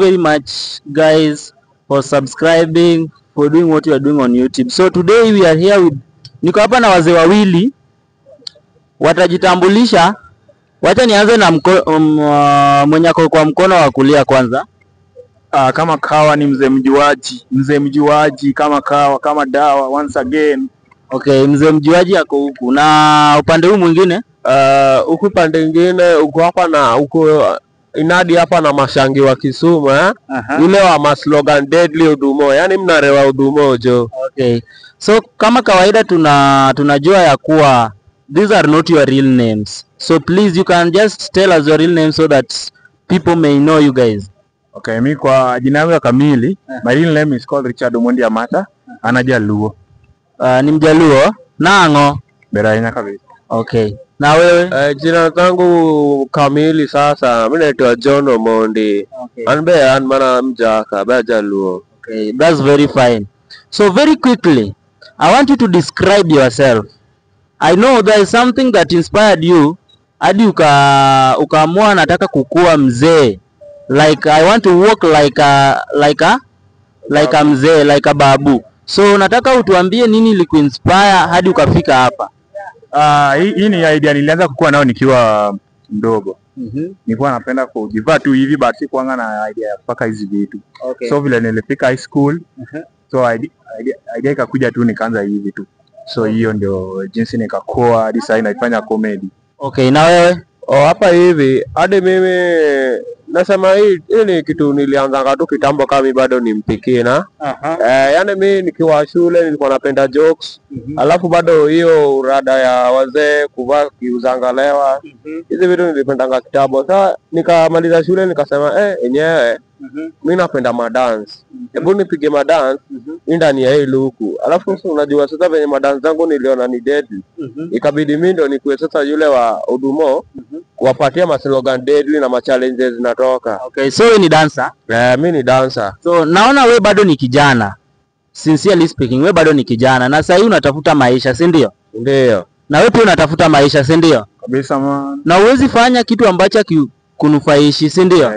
Very much guys for subscribing, for doing what you are doing on YouTube. So today we are here with niko hapa na wazee wawili watajitambulisha. Wacha nianze na mwenye ako kwa mkono wa kulia kwanza. Kama kawa ni mzee mjuaji kama kawa kama dawa once again. Okay, mzee mjuaji ako huku na upande huu mwingine huku pande nyingine uko hapa na uko inadi hapa na mashangi wa Kisumu Ile wa maslogan deadly udumo, yani mnarewa udumo jo. Okay, so kama kawaida tunajua ya kuwa these are not your real names, so please you can just tell us your real name so that people may know you guys. Okay, mimi kwa jina yangu kamili, my real name is called Richard Omondi Amata, anajaluo. Ni mjaluo nango Beraina kabisa. Okay, na wewe? Jina langu kamili sasa mimi naitwa John Omondi. Okay. Anbe mana mjaka bajaluo. Okay, that's very fine. So very quickly, I want you to describe yourself. I know there is something that inspired you hadi ukaamua nataka kukua mzee. Like I want to walk like a mzee, like a babu. So nataka utuambie nini ilikuinspire hadi ukafika hapa. Hii ni idea nilianza kukua nao nikiwa mdogo. Nilikuwa napenda kujivaa tu hivi basi kuanga na idea ya kupaka hizi vitu. Okay. So vile nilifika high school, so idea ikakuja tu nikaanza hivi tu. So hiyo ndio jinsi nikakoa hadi sasa naifanya comedy. Okay, na wewe? Hapa hivi hadi mimi nasema hii ni kitu nilianza tu kitambo kama bado ni mpikina. Yani mimi nikiwa shule nilikuwa napenda jokes. Alafu bado hiyo urada ya wazee kuvaa kiuzangalewa. Hizi vitu nilipendanga kitambo. Sasa nikamaliza shule nikasema enyewe mimi napenda madance. Hebu nipige madance ndani ya hii luku. Alafu unajua sasa venye madance zangu niliona ni deadly. Ikabidi mimi ndo nikuwe sasa yule wa udumo kuwapatia maslogan deadly na challenges zinatoka. Okay, so wewe ni dancer? Mimi ni dancer. So naona wewe bado ni kijana. Sincerely speaking, wewe bado ni kijana na sasa hivi unatafuta maisha, si ndio? Ndio. Na wewe pia unatafuta maisha, si ndio? Kabisa man. Na uwezi fanya kitu ambacho kunufaishi, si ndio?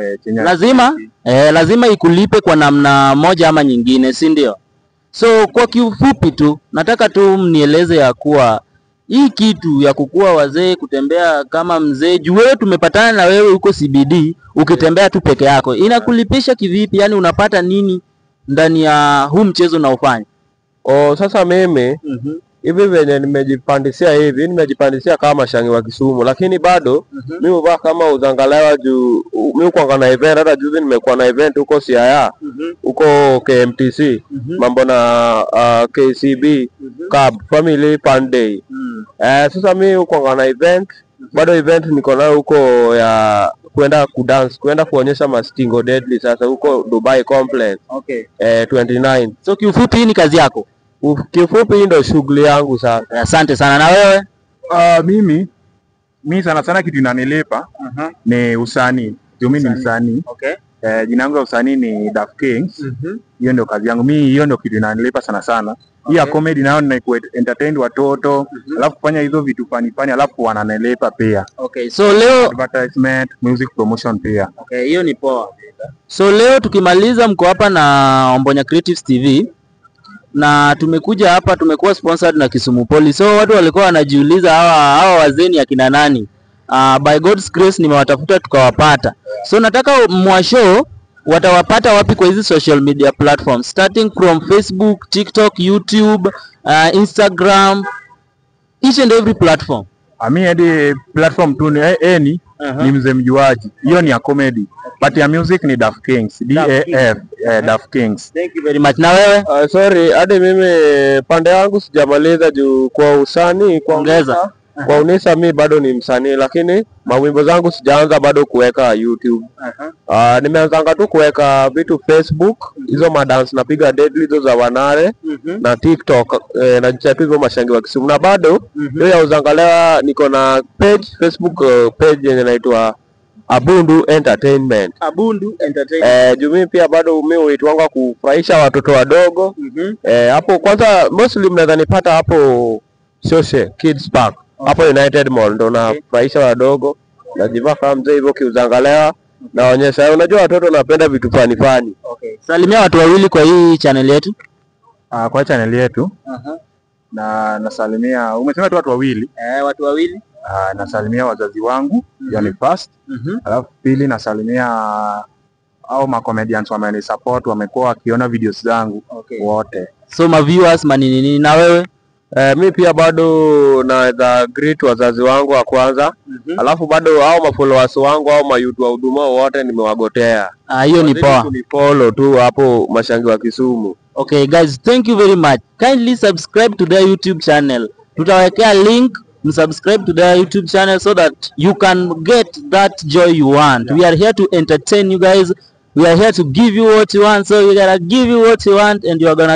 Lazima ikulipe kwa namna moja ama nyingine, si ndio? So kwa kiufupi tu nataka tu mnieleze ya kuwa hii kitu ya kukua wazee kutembea kama mzee, juu wewe tumepatana na wewe huko CBD ukitembea tu peke yako, inakulipisha kivipi? Yani unapata nini ndani ya huu mchezo unaofanya? Sasa mimi hivi venye nimejipandisia kama shangi wa Kisumu, lakini bado mimi huvaa kama uzangalewa juu mimi kuanga na event. Hata juzi nimekuwa na event huko Siaya, huko KMTC, mambo na KCB Cup Family Fun Day. Sasa mimi kuanga na event, bado event niko nayo huko ya kwenda kudance, kwenda kuonyesha mastingo deadly sasa huko Dubai Complex. Okay. 29. So kiufupi hii ni kazi yako? Kifupi ndio shughuli yangu sasa. Asante sana. Na wewe? Mimi sana kitu inanilipa ni usanii. Mimi ni msanii. Okay. Jina langu la usanii ni Daft Kings. Hiyo ndio kazi yangu. Mimi hiyo ndio kitu inanilipa sana. Hii ya comedy nayo ni ku entertain watoto, alafu kufanya hizo vitu fani alafu wananilipa pia. Okay. So leo advertisement, music promotion pia. Okay, hiyo ni poa. So leo tukimaliza mko hapa na Ombonya Creatives TV. Na tumekuja hapa, tumekuwa sponsored na Kisumu Police. So watu walikuwa wanajiuliza hawa wazee ni akina nani? By God's grace nimewatafuta tukawapata. So nataka mwashow watawapata wapi kwa hizi social media platforms, starting from Facebook, TikTok, YouTube, Instagram, each and every platform. Mimi hadi platform tu ni mzee mjuaji. Hiyo ni ya comedy. But ya music ni Daft Kings. DAF, Daft Kings. Thank you very much. Na wewe? Sorry, hadi mimi pande yangu sijamaliza juu kwa usanii kuongeza. Kwa unisa mimi bado ni msanii, lakini mawimbo zangu sijaanza bado kuweka YouTube. Nimeanza tu kuweka vitu Facebook, hizo madance napiga deadly hizo za wanare, na TikTok na chat hizo mashangi wa Kisumu. Na bado hiyo ya uzangalewa niko na page, Facebook page yenye inaitwa Abundu Entertainment. Abundu Entertainment. Jumi pia bado mimi huitwanga kufurahisha watoto wadogo. Hapo kwanza mostly mnaweza nipata hapo Shoshe Kids Park. Hapo United Mall ndo nafurahisha wadogo. Najivaa kama mzee hivyo kiuzangalewa. naonyesha. Unajua watoto napenda vitu fani fani. Okay. Salimia watu wawili kwa hii channel yetu. Kwa channel yetu. Na nasalimia, umesema tu watu wawili? Watu wawili. Nasalimia wazazi wangu, yani first. Alafu pili nasalimia au ma comedians wameni support, wamekuwa wakiona videos zangu wote. So ma viewers manini na wewe? Mi pia bado na greet wazazi wangu wa kwanza. Alafu bado hao ma followers wangu au ma youth wa huduma wote nimewagotea. Hiyo ni poa. Ni follow tu hapo Mashangi wa Kisumu. Okay guys, thank you very much. Kindly subscribe to their YouTube channel. Tutawekea link, subscribe to their YouTube channel so that you can get that joy you want. We are here to entertain you guys. We are here to give you what you want, so we gotta give you what you want and you are gonna get